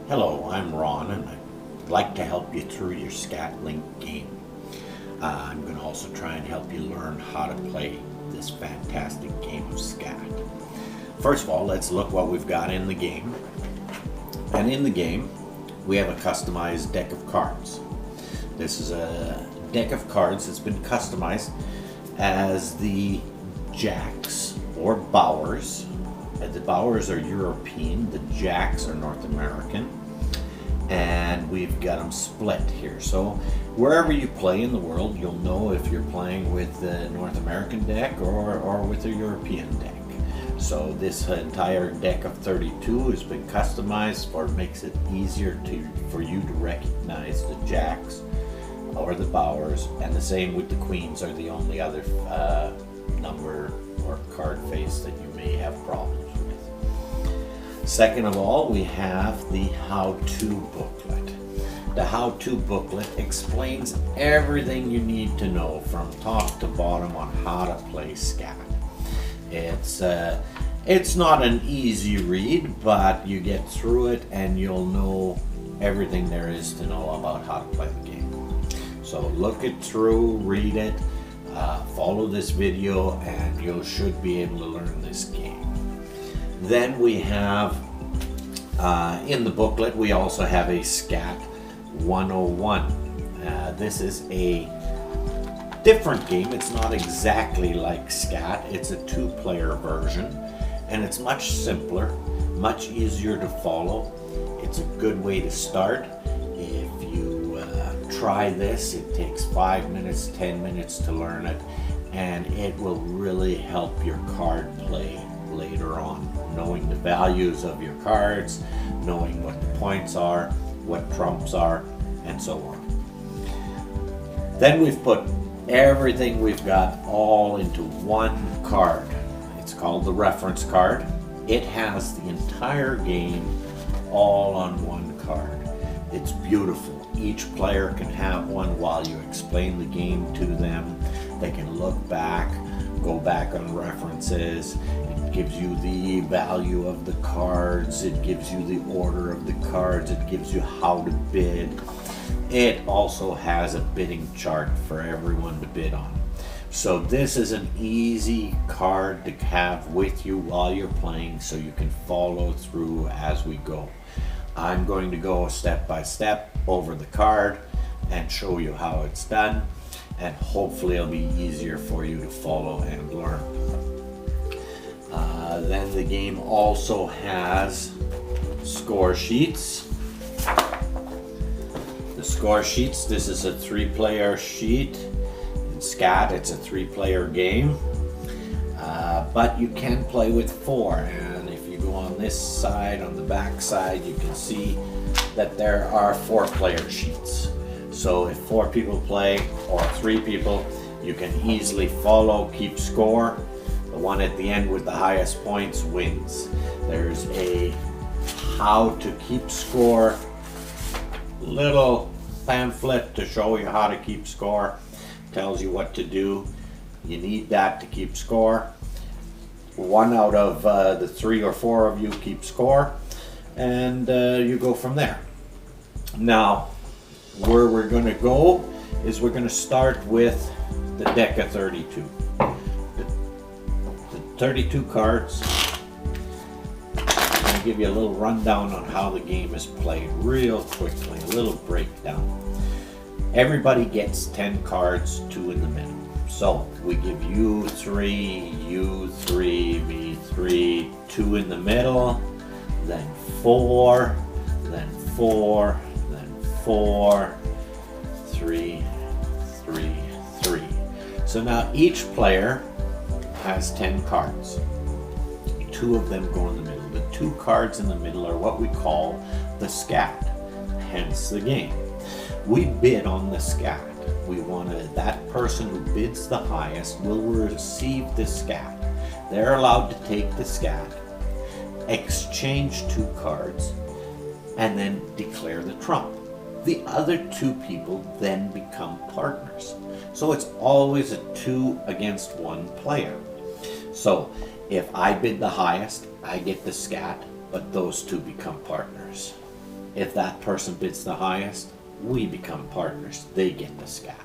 Hello, I'm Ron, and I'd like to help you through your SKAT Link game. I'm going to also try and help you learn how to play this fantastic game of SKAT. First of all, let's look what we've got in the game. And in the game, we have a customized deck of cards. This is a deck of cards that's been customized as the jacks or bowers. The bowers are European, the jacks are North American, and we've got them split here. So wherever you play in the world, you'll know if you're playing with the North American deck or with a European deck. So this entire deck of 32 has been customized for makes it easier for you to recognize the jacks or the bowers, and the same with the queens are the only other number or card face that you may have problems with. Second of all, we have the how-to booklet. The how-to booklet explains everything you need to know from top to bottom on how to play SKAT. It's not an easy read, but you get through it and you'll know everything there is to know about how to play the game. So look it through, read it, follow this video, and you should be able to learn this game. Then we have, in the booklet, we also have a SKAT 101. This is a different game. It's not exactly like SKAT. It's a two-player version, and it's much simpler, much easier to follow. It's a good way to start. If you try this, it takes 5 minutes, 10 minutes to learn it, and it will really help your card play later on, knowing the values of your cards, knowing what the points are, what trumps are, and so on. Then we've put everything we've got all into one card. It's called the reference card. It has the entire game all on one card. It's beautiful. Each player can have one while you explain the game to them. They can look back, go back on references. It gives you the value of the cards. It gives you the order of the cards. It gives you how to bid. It also has a bidding chart for everyone to bid on. So this is an easy card to have with you while you're playing so you can follow through as we go. I'm going to go step by step over the card and show you how it's done, and hopefully it'll be easier for you to follow and learn. Then the game also has score sheets. The score sheets, this is a 3-player sheet. In SKAT, it's a 3-player game, but you can play with 4. And if you go on this side, on the back side, you can see that there are 4-player sheets. So if 4 people play or 3 people, you can easily follow, keep score. The one at the end with the highest points wins. There's a how to keep score little pamphlet to show you how to keep score. Tells you what to do. You need that to keep score. 1 out of the 3 or 4 of you keep score, and you go from there. Now, where we're going to go is we're going to start with the deck of 32. The 32 cards. I'm going to give you a little rundown on how the game is played real quickly, a little breakdown. Everybody gets 10 cards, 2 in the middle. So we give you 3, you 3, me 3, 2 in the middle, then 4, then 4, then 4, 3, 3, 3. So now each player has 10 cards. 2 of them go in the middle. The 2 cards in the middle are what we call the SKAT, hence the game. We bid on the SKAT. We want that person who bids the highest will receive the SKAT. They're allowed to take the SKAT, exchange 2 cards, and then declare the trump. The other 2 people then become partners. So it's always a 2 against 1 player. So if I bid the highest, I get the SKAT, but those 2 become partners. If that person bids the highest, we become partners. They get the SKAT.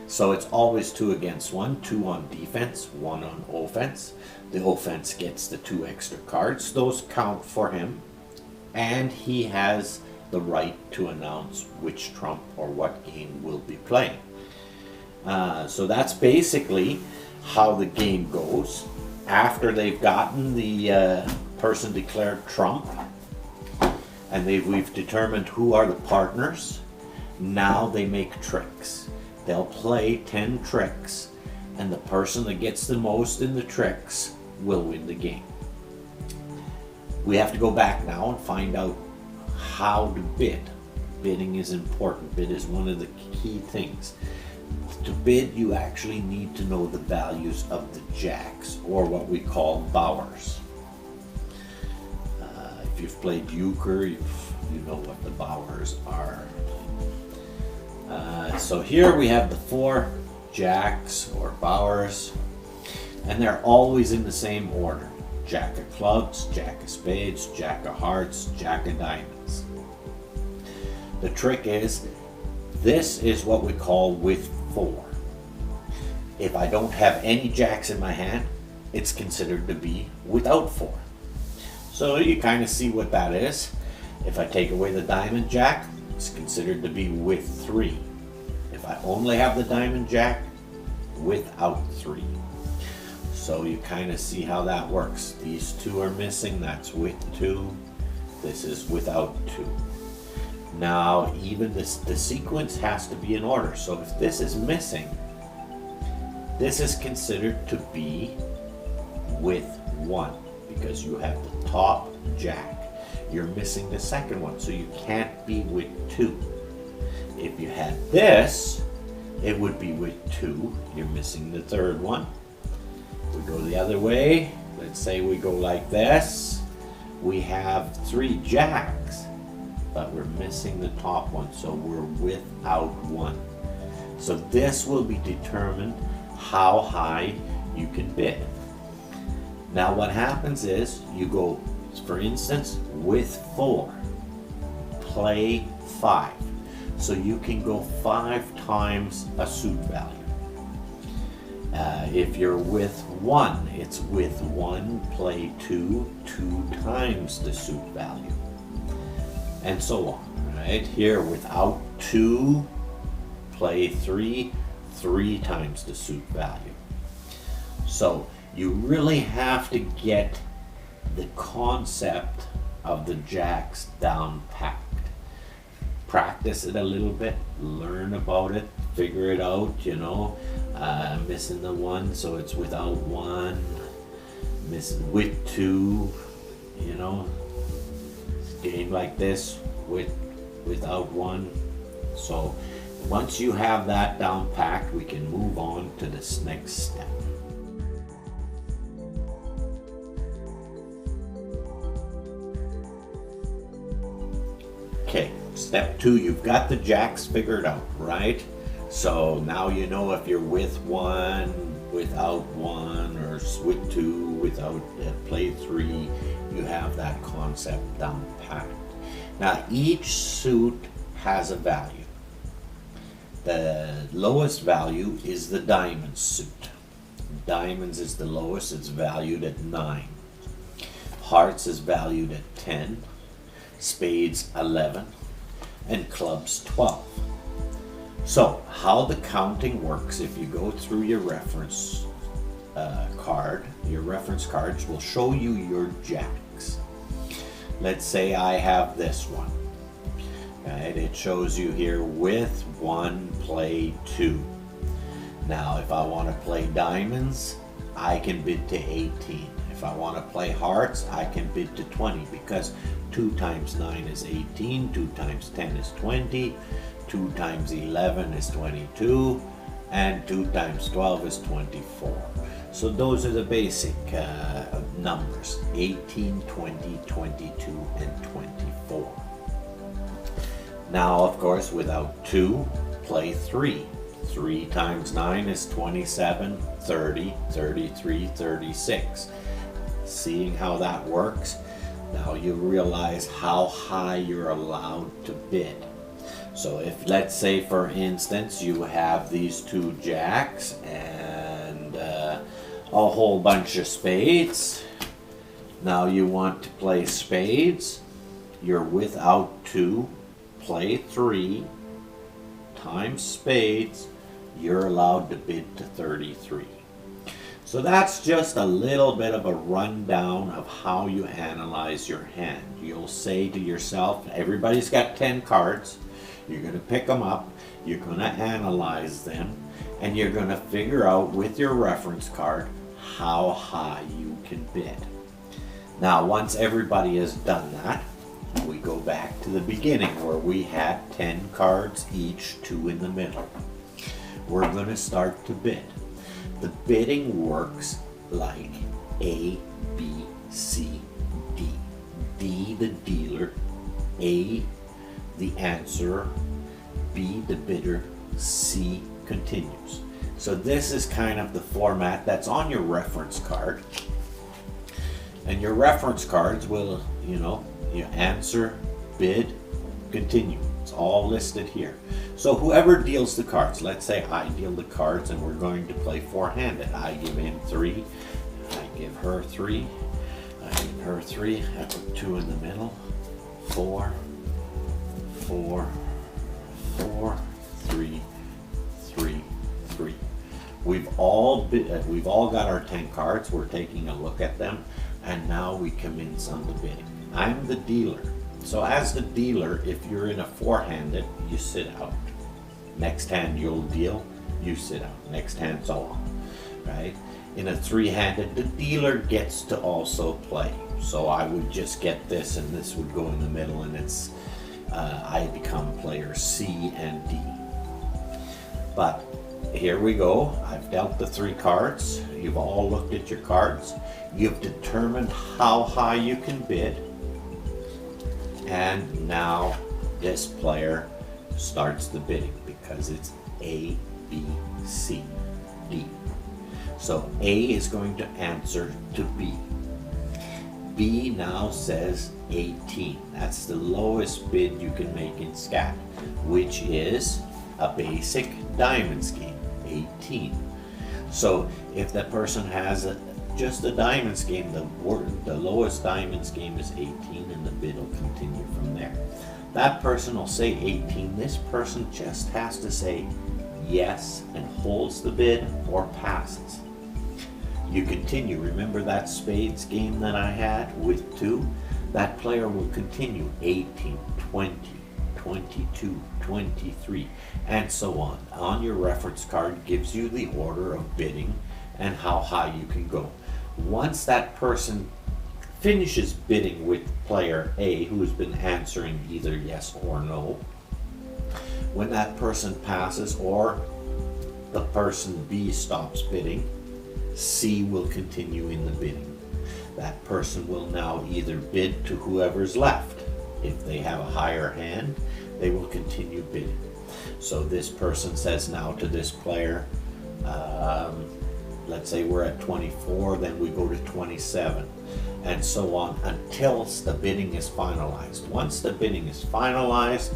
So it's always 2 against 1, 2 on defense, 1 on offense. The offense gets the 2 extra cards. Those count for him. And he has the right to announce which trump or what game we'll be playing. So that's basically how the game goes. After they've gotten the person declared trump, and we've determined who are the partners, now they make tricks. They'll play 10 tricks, and the person that gets the most in the tricks will win the game. We have to go back now and find out how to bid. Bidding is important. Bid is one of the key things. To bid, you actually need to know the values of the jacks, or what we call bowers. If you've played Euchre, you know what the bowers are. So here we have the 4 jacks or bowers, and they're always in the same order. Jack of clubs, jack of spades, jack of hearts, jack of diamonds. The trick is, this is what we call with 4. If I don't have any jacks in my hand, it's considered to be without 4. So you kind of see what that is. If I take away the diamond jack, it's considered to be with 3. If I only have the diamond jack, without 3. So you kind of see how that works. These 2 are missing, that's with 2. This is without 2. Now, even the sequence has to be in order. So if this is missing, this is considered to be with 1, because you have the top jack. You're missing the second one, so you can't be with 2. If you had this, it would be with 2. You're missing the third one. We go the other way. Let's say we go like this. We have 3 jacks, but we're missing the top one, so we're without 1. So this will be determined how high you can bid. Now what happens is, you go, for instance, with 4, play 5. So you can go 5 times a suit value. If you're with 1, it's with 1, play 2, 2 times the suit value. And so on, right? Here, without 2, play 3, 3 times the suit value. So you really have to get the concept of the jacks down packed. Practice it a little bit, learn about it, figure it out, you know. Missing the 1, so it's without 1. Missing with 2, you know. Game like this without 1. So once you have that down packed, we can move on to this next step. Okay, step 2, you've got the jacks figured out, right? So now you know if you're with 1, without 1, or with 2, without play 3, you have that concept down packed. Now each suit has a value. The lowest value is the diamond suit. Diamonds is the lowest, it's valued at 9. Hearts is valued at 10. Spades 11. And clubs 12. So how the counting works, if you go through your reference card, your reference cards will show you your jacks. Let's say I have this one. Right? It shows you here with 1, play 2. Now if I want to play diamonds, I can bid to 18. If I want to play hearts, I can bid to 20, because 2 times 9 is 18, 2 times 10 is 20, 2 times 11 is 22, and 2 times 12 is 24. So those are the basic numbers, 18, 20, 22, and 24. Now, of course, without 2, play 3. 3 times 9 is 27, 30, 33, 36. Seeing how that works, Now you realize how high you're allowed to bid. So if, let's say for instance, you have these two jacks and a whole bunch of spades. Now you want to play spades. You're without 2, play 3 times spades. You're allowed to bid to 33. So that's just a little bit of a rundown of how you analyze your hand. You'll say to yourself, everybody's got 10 cards. You're going to pick them up, you're going to analyze them, and you're going to figure out with your reference card how high you can bid. Now, once everybody has done that, we go back to the beginning where we had 10 cards each, 2 in the middle. We're going to start to bid. The bidding works like A, B, C, D. D, the dealer, A, the answerer, B, the bidder, C, continues. So this is kind of the format that's on your reference card. And your reference cards will, you answer, bid, continue. It's all listed here. So whoever deals the cards, let's say I deal the cards and we're going to play four-handed. I give him 3, I give her 3, I give her 3, I put 2 in the middle, 4, 4, 4, 3, 3, 3. We've all got our 10 cards. We're taking a look at them, and now we commence on the bidding. I'm the dealer. So as the dealer, if you're in a four-handed, you sit out. Next hand you'll deal, you sit out. Next hand, so on, right? In a three-handed, the dealer gets to also play. So I would just get this, and this would go in the middle, and it's I become player C and D. But here we go. I've dealt the 3 cards. You've all looked at your cards. You've determined how high you can bid. And now this player starts the bidding because it's A, B, C, D. So A is going to answer to B. B now says 18. That's the lowest bid you can make in SKAT, which is a basic diamonds game, 18. So if the person has just a diamonds game, the lowest diamonds game is 18, and the bid will continue from there. That person will say 18. This person just has to say yes and holds the bid or passes. You continue. Remember that spades game that I had with 2? That player will continue 18, 20, 22, 23, and so on. On your reference card gives you the order of bidding and how high you can go. Once that person finishes bidding with player A, who's been answering either yes or no, when that person passes or the person B stops bidding, C will continue in the bidding. That person will now either bid to whoever's left. If they have a higher hand, they will continue bidding. So this person says now to this player, let's say we're at 24, then we go to 27, and so on until the bidding is finalized. Once the bidding is finalized,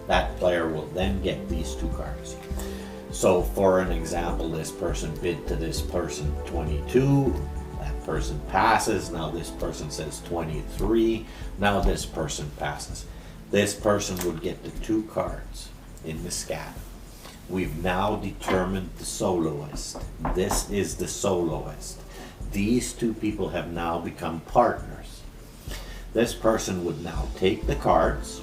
that player will then get these 2 cards. So for an example, this person bid to this person 22, that person passes, now this person says 23, now this person passes. This person would get the 2 cards in the SKAT. We've now determined the soloist. This is the soloist. These 2 people have now become partners. This person would now take the cards,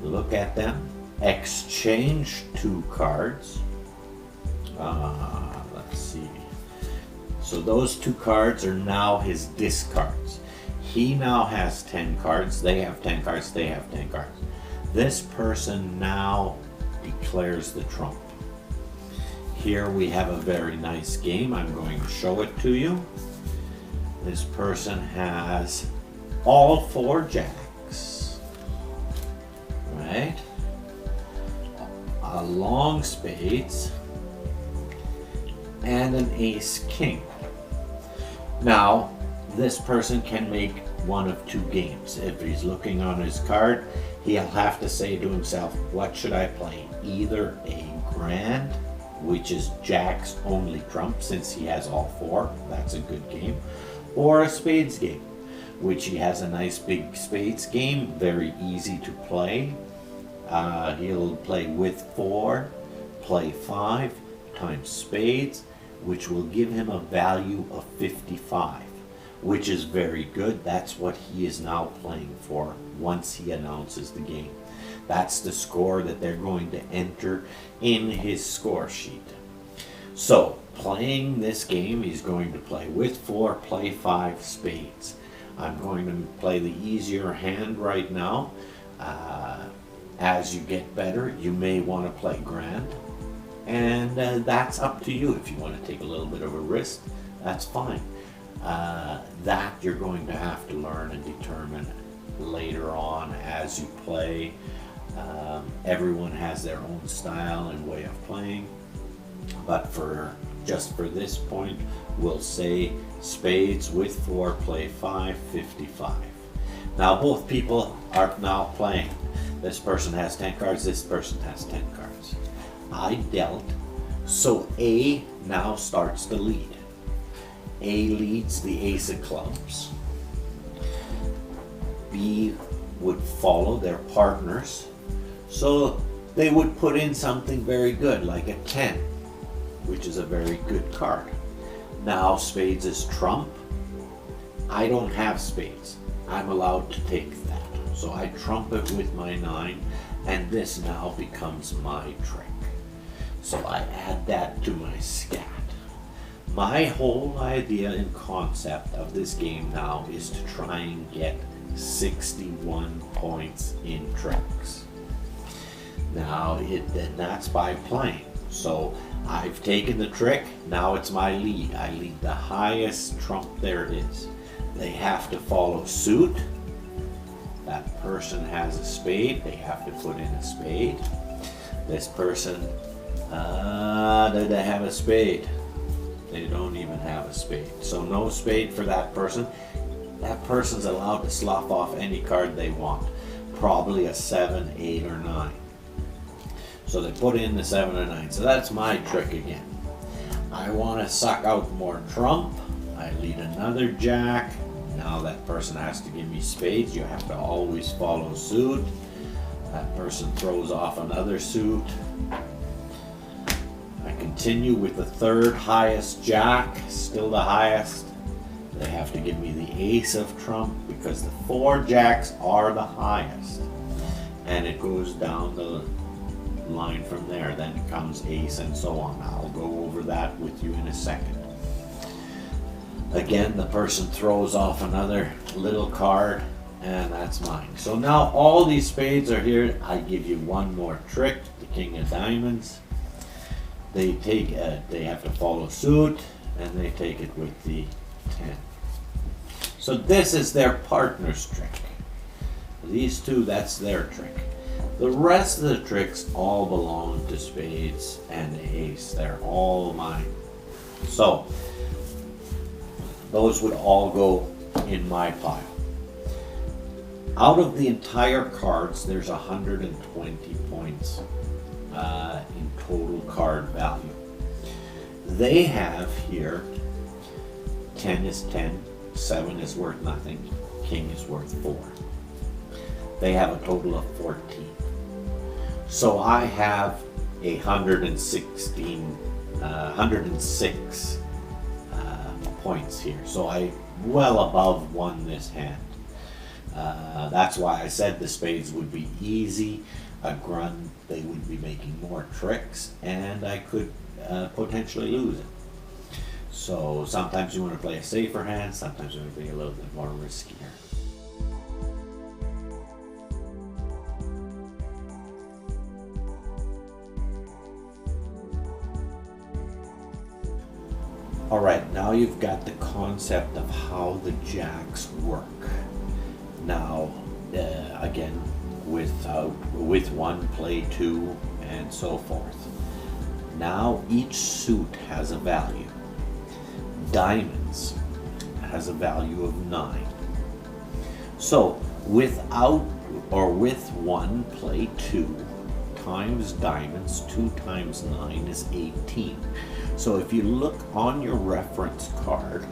look at them, exchange 2 cards. Let's see. So those 2 cards are now his discards. He now has 10 cards. They have 10 cards. They have 10 cards. This person now declares the trump. Here we have a very nice game. I'm going to show it to you. This person has all 4 jacks, right? A long spades and an ace king. Now this person can make one of two games. If he's looking on his card, he'll have to say to himself, what should I play? Either a grand, which is Jack's only trump since he has all four, that's a good game, or a spades game, which he has a nice big spades game, very easy to play. He'll play with 4, play 5 times spades, which will give him a value of 55, which is very good. That's what he is now playing for once he announces the game. That's the score that they're going to enter in his score sheet. So, playing this game, he's going to play with 4, play 5 spades. I'm going to play the easier hand right now. As you get better, you may want to play grand. And that's up to you. If you want to take a little bit of a risk, that's fine. That you're going to have to learn and determine later on as you play. Everyone has their own style and way of playing, but just for this point, we'll say spades with 4, play 5, 55. Now both people are now playing. This person has 10 cards, this person has 10 cards. I dealt, so A now starts the lead. A leads the ace of clubs. B would follow their partners. So they would put in something very good, like a 10, which is a very good card. Now spades is trump. I don't have spades. I'm allowed to take that. So I trump it with my 9, and this now becomes my trick. So I add that to my SKAT. My whole idea and concept of this game now is to try and get 61 points in tricks. Now that's by playing. So I've taken the trick, now it's my lead. I lead the highest trump there is. They have to follow suit. That person has a spade, they have to put in a spade. This person, do they have a spade? They don't even have a spade. So no spade for that person. That person's allowed to slough off any card they want. Probably a 7, 8, or 9. So they put in the 7 or 9. So that's my trick again. I want to suck out more trump. I lead another jack. Now that person has to give me spades. You have to always follow suit. That person throws off another suit. I continue with the third highest jack, still the highest. They have to give me the ace of trump because the 4 jacks are the highest. And it goes down the line from there. Then it comes ace and so on. I'll go over that with you in a second. Again, the person throws off another little card, and that's mine. So now all these spades are here. I give you one more trick, the king of diamonds. They have to follow suit, and they take it with the 10. So this is their partner's trick. These two, that's their trick. The rest of the tricks all belong to spades and the ace. They're all mine. So those would all go in my pile. Out of the entire cards, there's 120 points in total card value. They have here 10 is 10, 7 is worth nothing, king is worth 4. They have a total of 14. So I have 106 points here. So I well above won this hand. That's why I said the spades would be easy. A grunt, they would be making more tricks, and I could potentially lose it. So sometimes you want to play a safer hand, sometimes you want to be a little bit more riskier. Alright, now you've got the concept of how the jacks work. Now, again, with 1, play 2, and so forth. Now each suit has a value. Diamonds has a value of 9. So without or with 1, play 2 times diamonds. 2 times 9 is 18. So if you look on your reference card,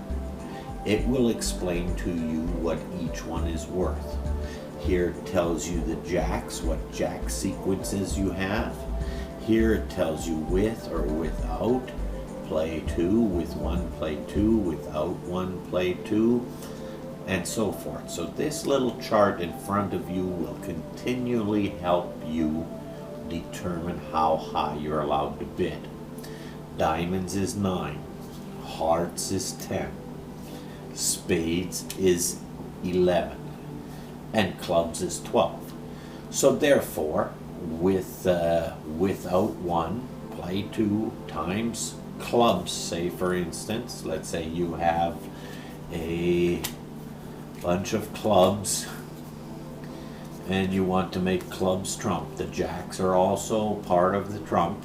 it will explain to you what each one is worth. Here it tells you the jacks, what jack sequences you have. Here it tells you with or without. Play 2, with 1 play 2, without 1 play 2, and so forth. So this little chart in front of you will continually help you determine how high you're allowed to bid. Diamonds is 9, hearts is 10, spades is 11, and clubs is 12. So therefore, without 1, play 2 times clubs. Say for instance, let's say you have a bunch of clubs and you want to make clubs trump. The jacks are also part of the trump.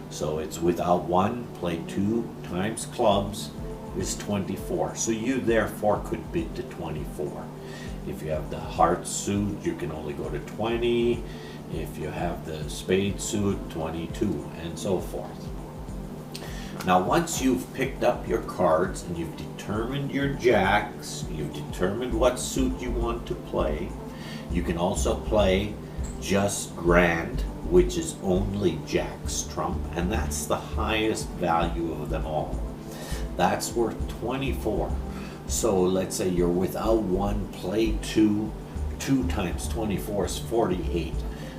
So it's without 1, play 2 times clubs is 24. So you therefore could bid to 24. If you have the heart suit, you can only go to 20. If you have the spade suit, 22, and so forth. Now once you've picked up your cards and you've determined your jacks, you've determined what suit you want to play, you can also play just grand, which is only jack's trump, and that's the highest value of them all. That's worth 24. So let's say you're without 1, play 2, 2 times 24 is 48.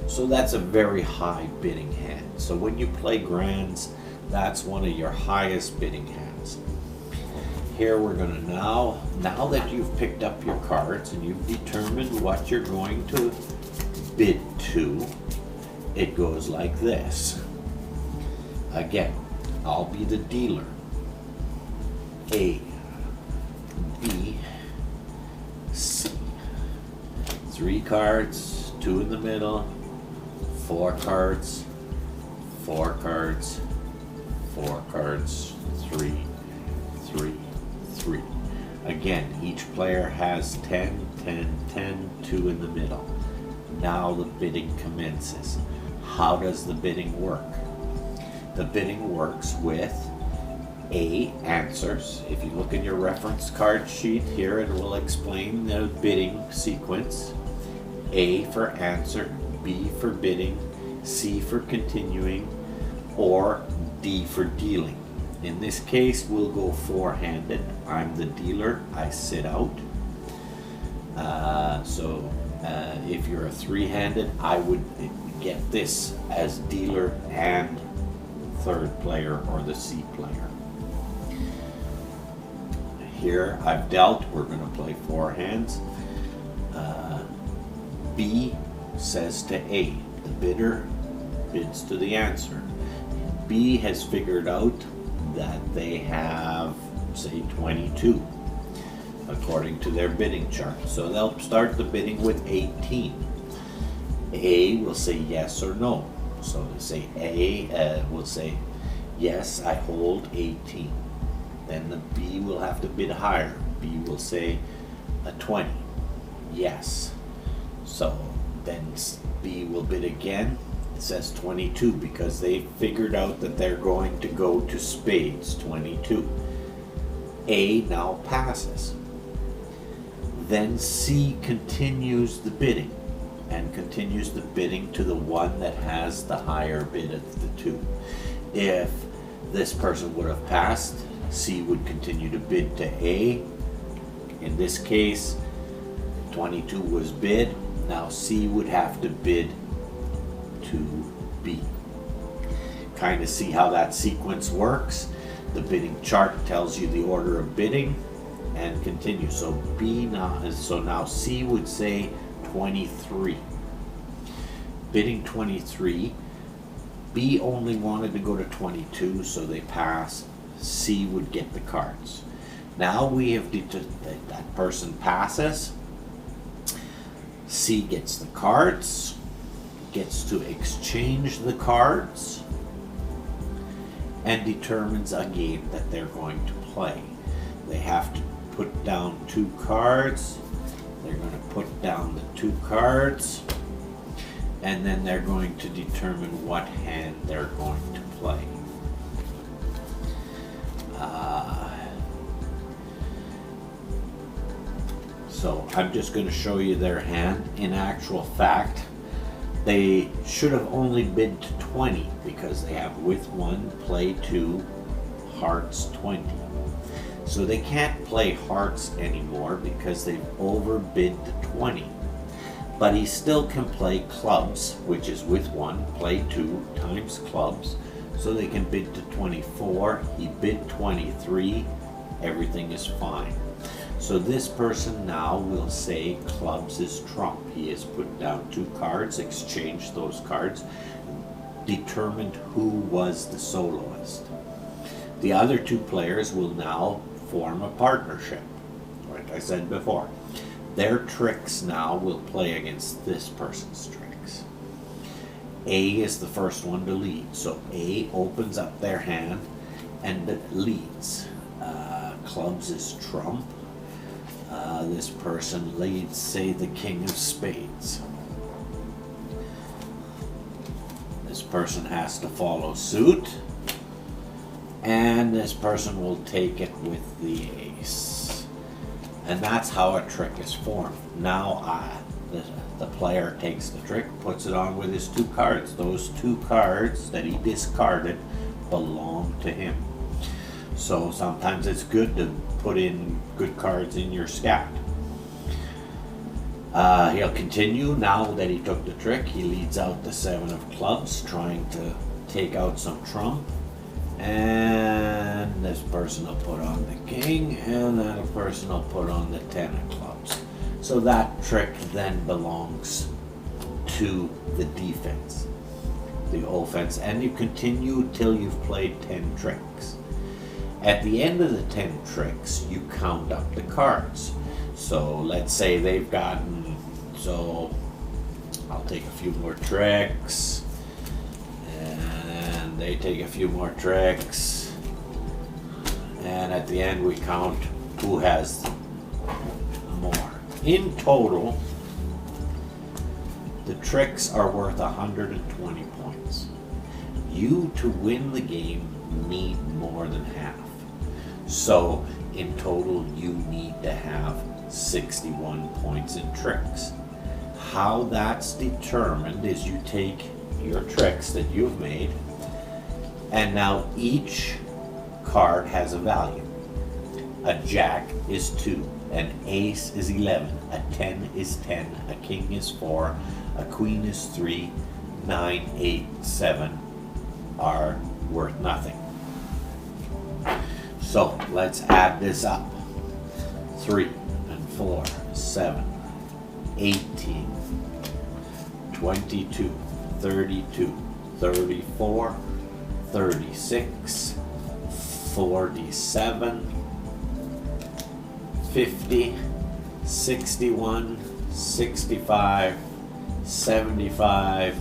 So that's a very high bidding hand. So when you play grands, that's one of your highest bidding hands. Here we're going to now that you've picked up your cards and you've determined what you're going to bid to, it goes like this. Again, I'll be the dealer. A, B, C. 3 cards, 2 in the middle, 4 cards, 4 cards, 4 cards, 3, 3, 3. Again, each player has 10, 10, 10, 2 in the middle. Now the bidding commences. How does the bidding work? The bidding works with A, answers. If you look in your reference card sheet here, it will explain the bidding sequence. A for answer, B for bidding, C for continuing, or D for dealing. In this case, we'll go 4-handed. I'm the dealer, I sit out. If you're a 3-handed, I would get this as dealer and third player or the C player. Here I've dealt, we're going to play 4 hands. B says to A, the bidder bids to the answer. B has figured out that they have, say, 22 according to their bidding chart. So they'll start the bidding with 18. A will say yes or no. So they say A will say, yes, I hold 18. Then the B will have to bid higher. B will say a 20. Yes. So then B will bid again. It says 22 because they figured out that they're going to go to spades, 22. A now passes. Then C continues the bidding and continues the bidding to the one that has the higher bid of the 2. If this person would have passed, C would continue to bid to A. In this case, 22 was bid. Now C would have to bid to B. Kind of see how that sequence works. The bidding chart tells you the order of bidding and continue. So now C would say 23. Bidding 23. B only wanted to go to 22, so they pass. C would get the cards. Now we have that person passes. C gets the cards, gets to exchange the cards, and determines a game that they're going to play. They have to put down 2 cards, They're going to put down the 2 cards, and then they're going to determine what hand they're going to play. So I'm just going to show you their hand. In actual fact, they should have only bid to 20 because they have with 1, play 2, hearts 20. So they can't play hearts anymore because they've overbid to 20. But he still can play clubs, which is with 1, play 2 times clubs. So they can bid to 24. He bid 23. Everything is fine. So this person now will say clubs is trump. He has put down 2 cards, exchanged those cards, determined who was the soloist. The other 2 players will now form a partnership. Like I said before, their tricks now will play against this person's tricks. A is the first one to lead. So A opens up their hand and leads. Clubs is trump. This person leads, say, the king of spades. This person has to follow suit, and this person will take it with the ace. And that's how a trick is formed. Now the player takes the trick, puts it on with his 2 cards. Those 2 cards that he discarded belong to him. So sometimes it's good to put in good cards in your SKAT. He'll continue. Now that he took the trick, he leads out the 7 of clubs, trying to take out some trump. And this person will put on the king, and then a person will put on the 10 of clubs. So that trick then belongs to the defense, the offense, and you continue till you've played 10 tricks. At the end of the 10 tricks, you count up the cards. So let's say they've gotten, so I'll take a few more tricks, and they take a few more tricks, and at the end we count who has more. In total, the tricks are worth 120 points. You, to win the game, need more than half. So in total, you need to have 61 points in tricks. How that's determined is you take your tricks that you've made, and now each card has a value. A jack is 2, an ace is 11, a 10 is 10, a king is 4, a queen is 3, 9, 8, 7 are worth nothing. So let's add this up. 3 and 4, 7, 18, 22, 32, 34, 36, 47, 50, 61, 65, 75,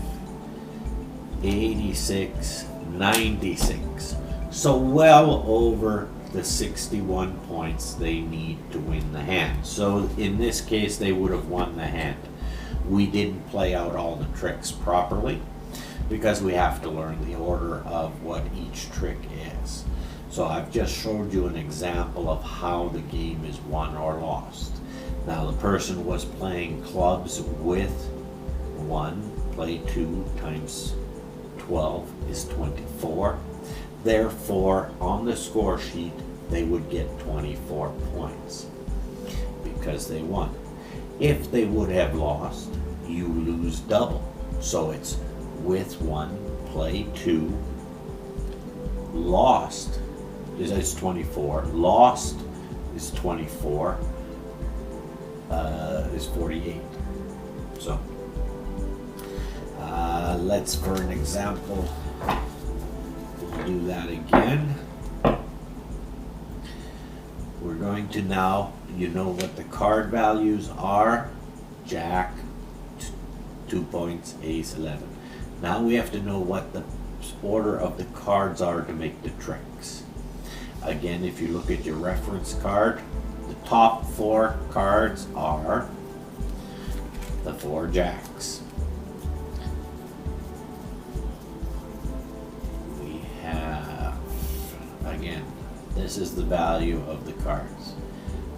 86, 96. So well over the 61 points they need to win the hand. So in this case, they would have won the hand. We didn't play out all the tricks properly because we have to learn the order of what each trick is. So I've just showed you an example of how the game is won or lost. Now the person was playing clubs with 1, play 2 times 12 is 24. Therefore, on the score sheet, they would get 24 points because they won. If they would have lost, you lose double. So it's with 1, play 2, lost is 24, lost is 24, is 48. So let's, for an example, do that again. We're going to now, you know what the card values are. Jack, 2 points, ace, 11. Now we have to know what the order of the cards are to make the tricks. Again, if you look at your reference card, the top 4 cards are the 4 jacks. We have, again, this is the value of the cards.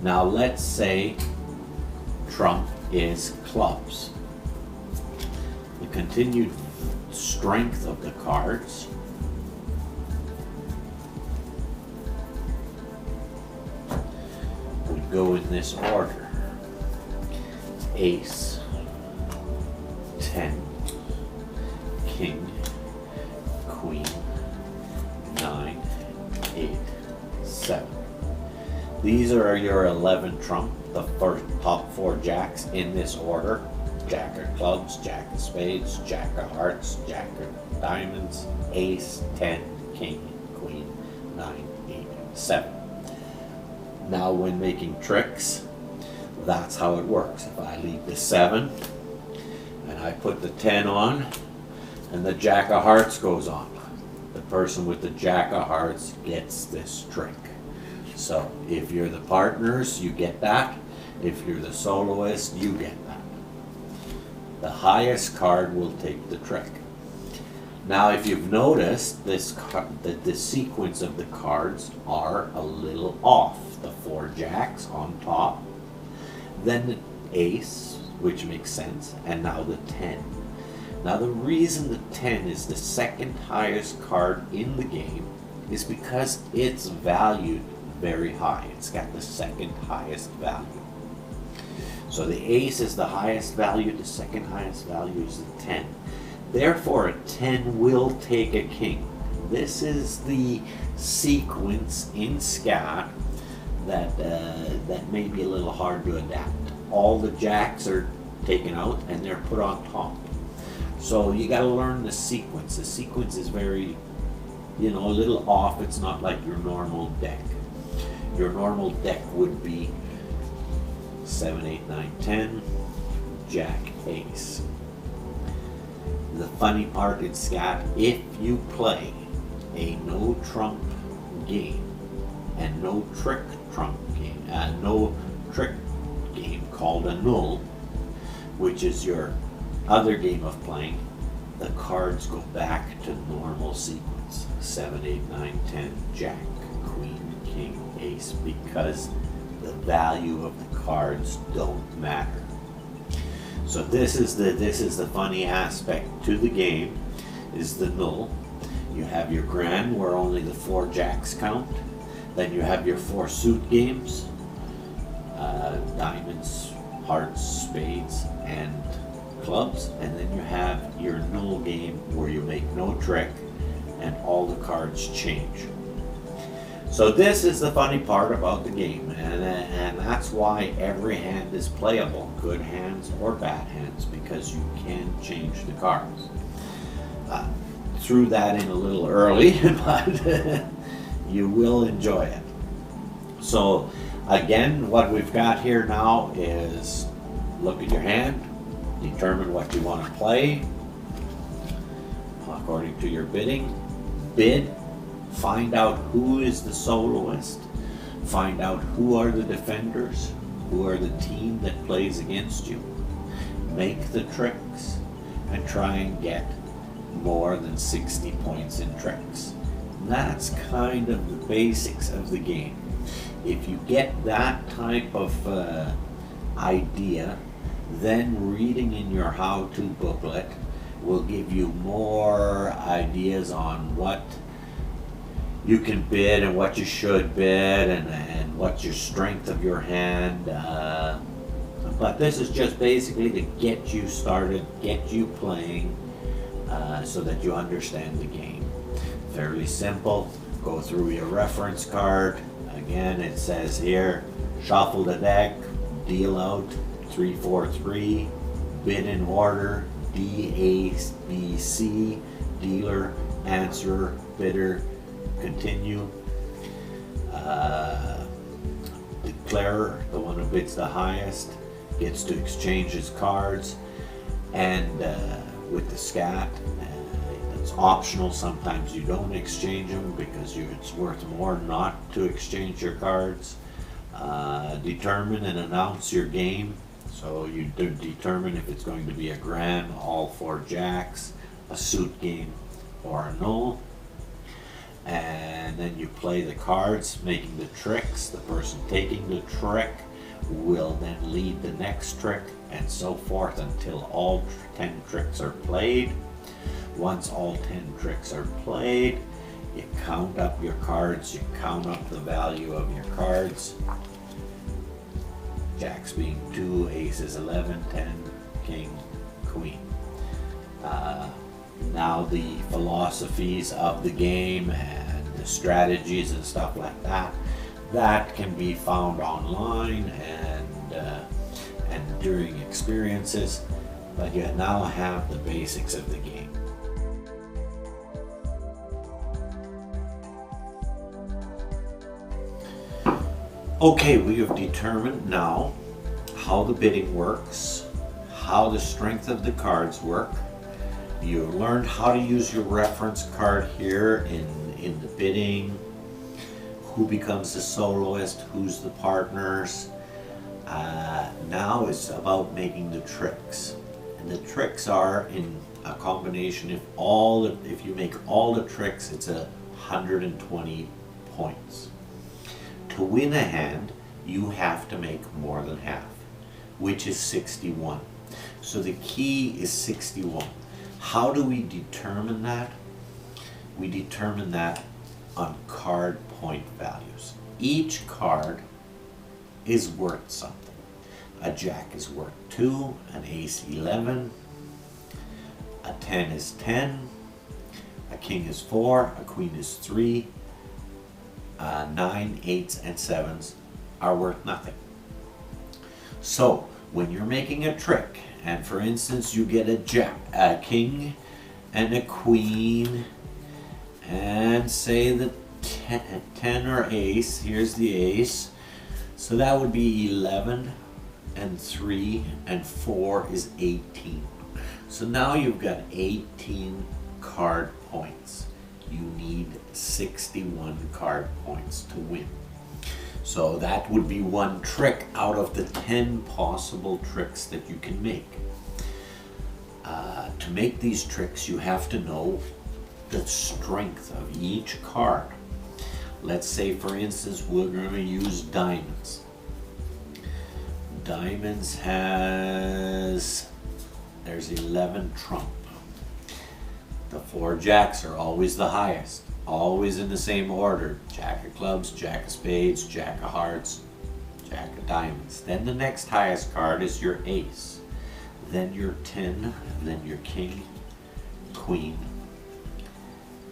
Now let's say trump is clubs. The continued strength of the cards would go in this order: ace, 10, king, queen, 9, 8, 7. These are your 11 trump, the first top 4 jacks in this order: jack of clubs, jack of spades, jack of hearts, jack of diamonds, ace, 10, king, queen, 9, 8, 7. Now when making tricks, that's how it works. If I leave the 7 and I put the 10 on and the jack of hearts goes on, the person with the jack of hearts gets this trick. So if you're the partners, you get that. If you're the soloist, you get that. The highest card will take the trick. Now if you've noticed, this the sequence of the cards are a little off. The 4 jacks on top, then the ace, which makes sense, and now the 10. Now the reason the 10 is the second highest card in the game is because it's valued very high. It's got the second highest value. So the ace is the highest value, the second highest value is the 10. Therefore a 10 will take a king. This is the sequence in SKAT that may be a little hard to adapt. All the jacks are taken out and they're put on top. So you got to learn the sequence. The sequence is very, a little off. It's not like your normal deck. Your normal deck would be 7, 8, 9, 10, jack, ace. The funny part in SKAT, if you play a no trump game and no trick trump game, no trick game called a null, which is your other game of playing, the cards go back to normal sequence: 7, 8, 9, 10, jack, queen, king, ace, because the value of the cards don't matter. So this is the funny aspect to the game, is the null. You have your grand where only the 4 jacks count. Then you have your 4 suit games, diamonds, hearts, spades, and clubs. And then you have your null game where you make no trick and all the cards change. So this is the funny part about the game, and that's why every hand is playable, good hands or bad hands, because you can change the cards. Threw that in a little early, but you will enjoy it. So again, what we've got here now is look at your hand, determine what you want to play according to your bidding, bid, find out who is the soloist, find out who are the defenders, who are the team that plays against you, make the tricks, and try and get more than 60 points in tricks. That's kind of the basics of the game. If you get that type of idea, then reading in your how-to booklet will give you more ideas on what you can bid and what you should bid, and what's your strength of your hand. But this is just basically to get you started, get you playing, so that you understand the game. Fairly simple. Go through your reference card. Again, it says here, shuffle the deck, deal out 3, 4, 3, bid in order, D, A, B, C, dealer, answerer, bidder, continue, declarer, the one who bids the highest, gets to exchange his cards. And with the SKAT, it's optional. Sometimes you don't exchange them because it's worth more not to exchange your cards. Determine and announce your game. So you determine if it's going to be a grand, all four jacks, a suit game, or a null. And then you play the cards, making the tricks. The person taking the trick will then lead the next trick, and so forth until all 10 tricks are played. Once all 10 tricks are played, you count up your cards, you count up the value of your cards. Jacks being 2, aces 11, 10, king, queen. Now the philosophies of the game and the strategies and stuff like that, that can be found online and during experiences, but you now have the basics of the game. Okay, we have determined now how the bidding works, how the strength of the cards work. You learned how to use your reference card here in the bidding, who becomes the soloist, who's the partners. Now it's about making the tricks. And the tricks are in a combination, if you make all the tricks, it's 120 points. To win a hand, you have to make more than half, which is 61. So the key is 61. How do we determine that? We determine that on card point values. Each card is worth something. A jack is worth 2, an ace 11, a 10 is 10, a king is 4, a queen is 3, 9, 8s, and 7s are worth nothing. So when you're making a trick, and for instance you get a king and a queen, and say the 10 or ace, here's the ace, so that would be 11, and 3 and 4 is 18. So now you've got 18 card points. You need 61 card points to win. So that would be one trick out of the 10 possible tricks that you can make. To make these tricks, you have to know the strength of each card. Let's say, for instance, we're going to use diamonds. Diamonds there's 11 trump. The 4 jacks are always the highest, always in the same order. Jack of clubs, jack of spades, jack of hearts, jack of diamonds. Then the next highest card is your ace. Then your 10, then your king, queen,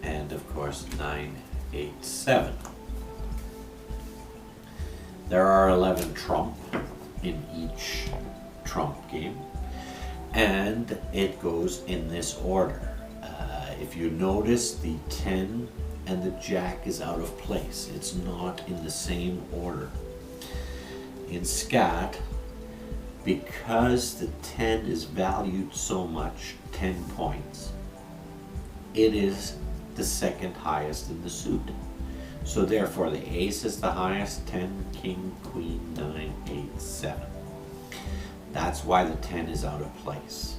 and of course 9, 8, 7. There are 11 trump in each trump game, and it goes in this order. If you notice, the 10 and the jack is out of place. It's not in the same order. In SKAT, because the 10 is valued so much, 10 points, it is the second highest in the suit. So therefore the ace is the highest, 10, king, queen, 9, 8, 7. That's why the 10 is out of place.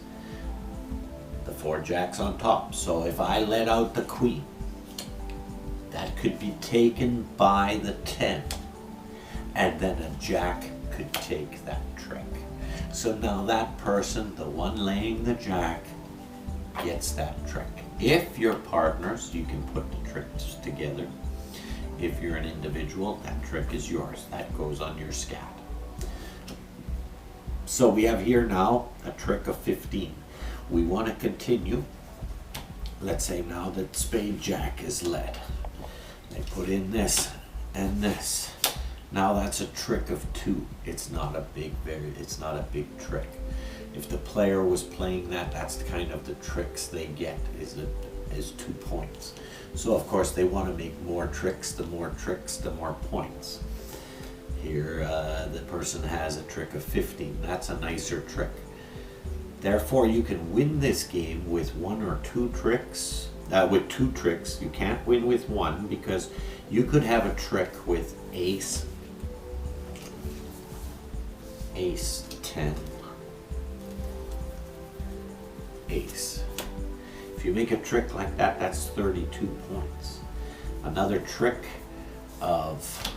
The 4 jacks on top. So if I let out the queen, that could be taken by the 10, and then a jack could take that trick. So now that person, the one laying the jack, gets that trick. If you're partners, you can put the tricks together. If you're an individual, that trick is yours. That goes on your SKAT. So we have here now a trick of 15. We want to continue. Let's say now that spade jack is led. They put in this and this. Now that's a trick of 2. It's not a big trick. If the player was playing that, that's kind of the tricks they get, is 2 points. So of course they want to make more tricks. The more tricks, the more points. Here the person has a trick of 15. That's a nicer trick. Therefore you can win this game with 1 or 2 tricks. With 2 tricks. You can't win with 1, because you could have a trick with ace 10, ace. If you make a trick like that, that's 32 points. Another trick of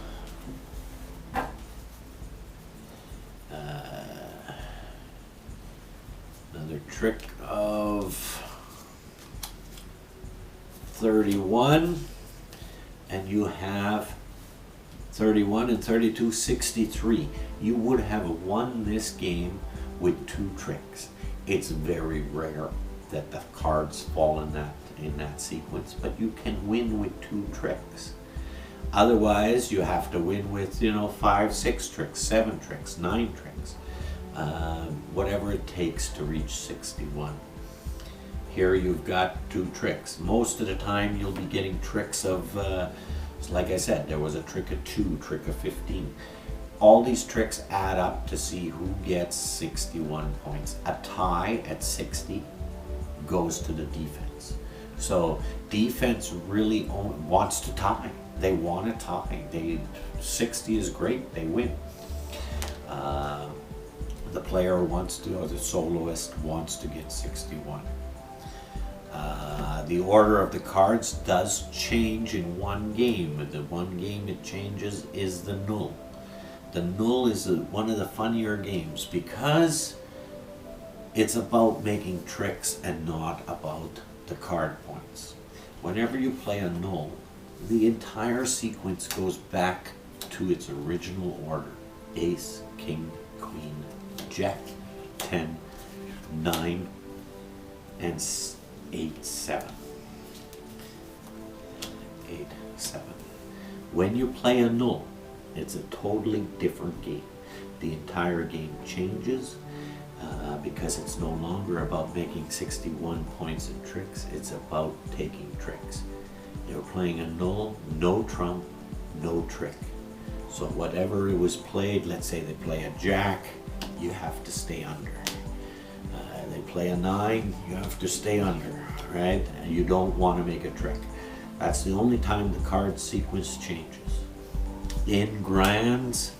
another trick of 31, and you have 31 and 32, 63. You would have won this game with 2 tricks. It's very rare that the cards fall in that sequence, but you can win with 2 tricks. Otherwise, you have to win with 5, 6 tricks, 7 tricks, 9 tricks, whatever it takes to reach 61. Here you've got 2 tricks. Most of the time you'll be getting tricks of, like I said, there was a trick of 2, trick of 15. All these tricks add up to see who gets 61 points. A tie at 60 goes to the defense. So defense really wants to tie. They want to tie. 60 is great, they win. The player wants to, or the soloist wants to get 61. The order of the cards does change in one game. The one game it changes is the null. The null is one of the funnier games because it's about making tricks and not about the card points. Whenever you play a null, the entire sequence goes back to its original order. Ace, king, queen, jack, 10, 9, and 8, 7. 8, 7. When you play a null, it's a totally different game. The entire game changes because it's no longer about making 61 points in tricks. It's about taking tricks. You're playing a null, no trump, no trick. So whatever it was played, let's say they play a jack, you have to stay under. They play a 9, you have to stay under, right? And you don't want to make a trick. That's the only time the card sequence changes. In grands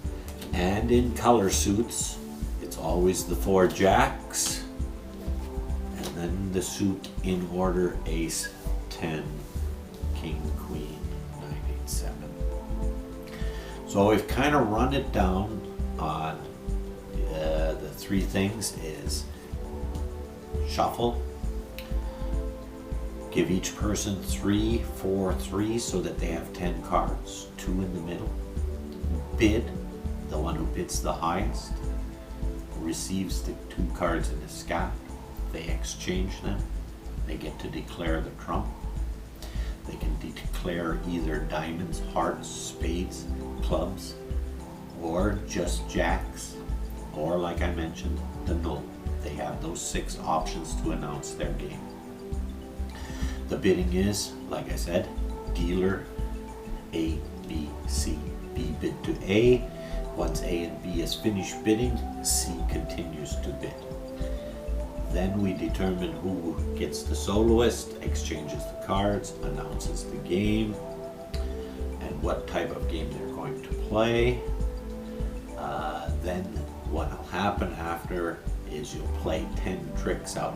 and in color suits, it's always the 4 jacks, and then the suit in order: ace, 10, king, queen, 9, 8, 7. So we've kind of run it down on the 3 things is shuffle, give each person 3, 4, 3 so that they have 10 cards, 2 in the middle. Bid, the one who bids the highest receives the 2 cards in the SKAT. They exchange them. They get to declare the trump. They can declare either diamonds, hearts, spades, clubs, or just jacks, or like I mentioned, the null. They have those 6 options to announce their game. The bidding is, like I said, dealer A, B, C. B bid to A. Once A and B is finished bidding, C continues to bid. Then we determine who gets the soloist, exchanges the cards, announces the game, and what type of game they're going to play. Then what will happen after is you'll play 10 tricks out.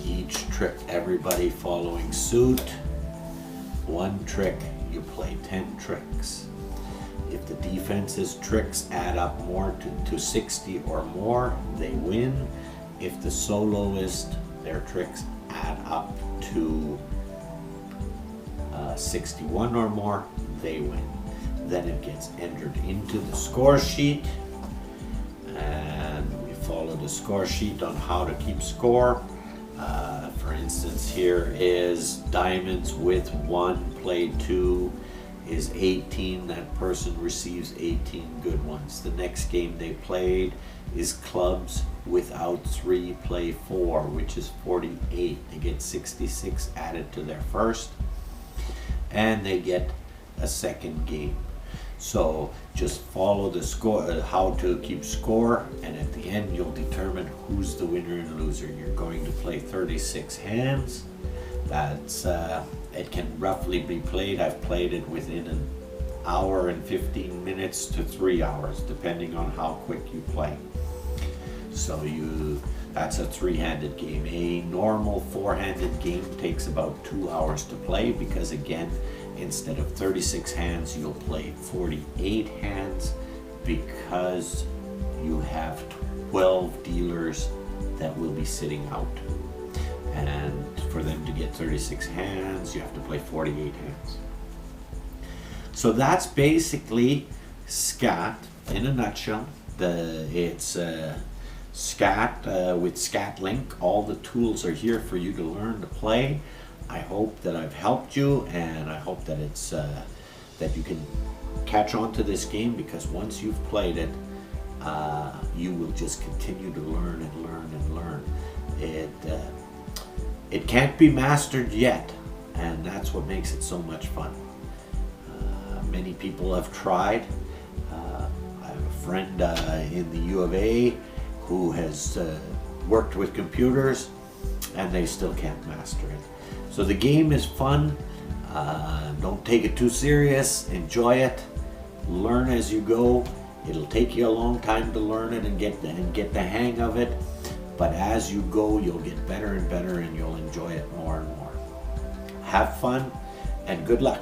Each trick, everybody following suit. 1 trick, you play 10 tricks. If the defense's tricks add up more to 60 or more, they win. If the soloist, their tricks add up to 61 or more, they win. Then it gets entered into the score sheet, and we follow the score sheet on how to keep score. For instance, here is diamonds with 1, play 2 is 18. That person receives 18 good ones. The next game they played is clubs without 3, play 4, which is 48. They get 66 added to their first, and they get a second game. So just follow the score, how to keep score, and at the end you'll determine who's the winner and loser. You're going to play 36 hands. That's it can roughly be played. I've played it within an hour and 15 minutes to 3 hours, depending on how quick you play. So That's a 3-handed game. A normal 4-handed game takes about 2 hours to play because, again, instead of 36 hands, you'll play 48 hands because you have 12 dealers that will be sitting out. And for them to get 36 hands, you have to play 48 hands. So that's basically SKAT in a nutshell. It's SKAT with SKAT link. All the tools are here for you to learn to play. I hope that I've helped you, and I hope that it's that you can catch on to this game, because once you've played it, you will just continue to learn and learn and learn. It can't be mastered yet, and that's what makes it so much fun. Many people have tried. I have a friend in the U of A who has worked with computers, and they still can't master it. So the game is fun. Don't take it too serious. Enjoy it. Learn as you go. It'll take you a long time to learn it and get the hang of it. But as you go, you'll get better and better, and you'll enjoy it more and more. Have fun, and good luck.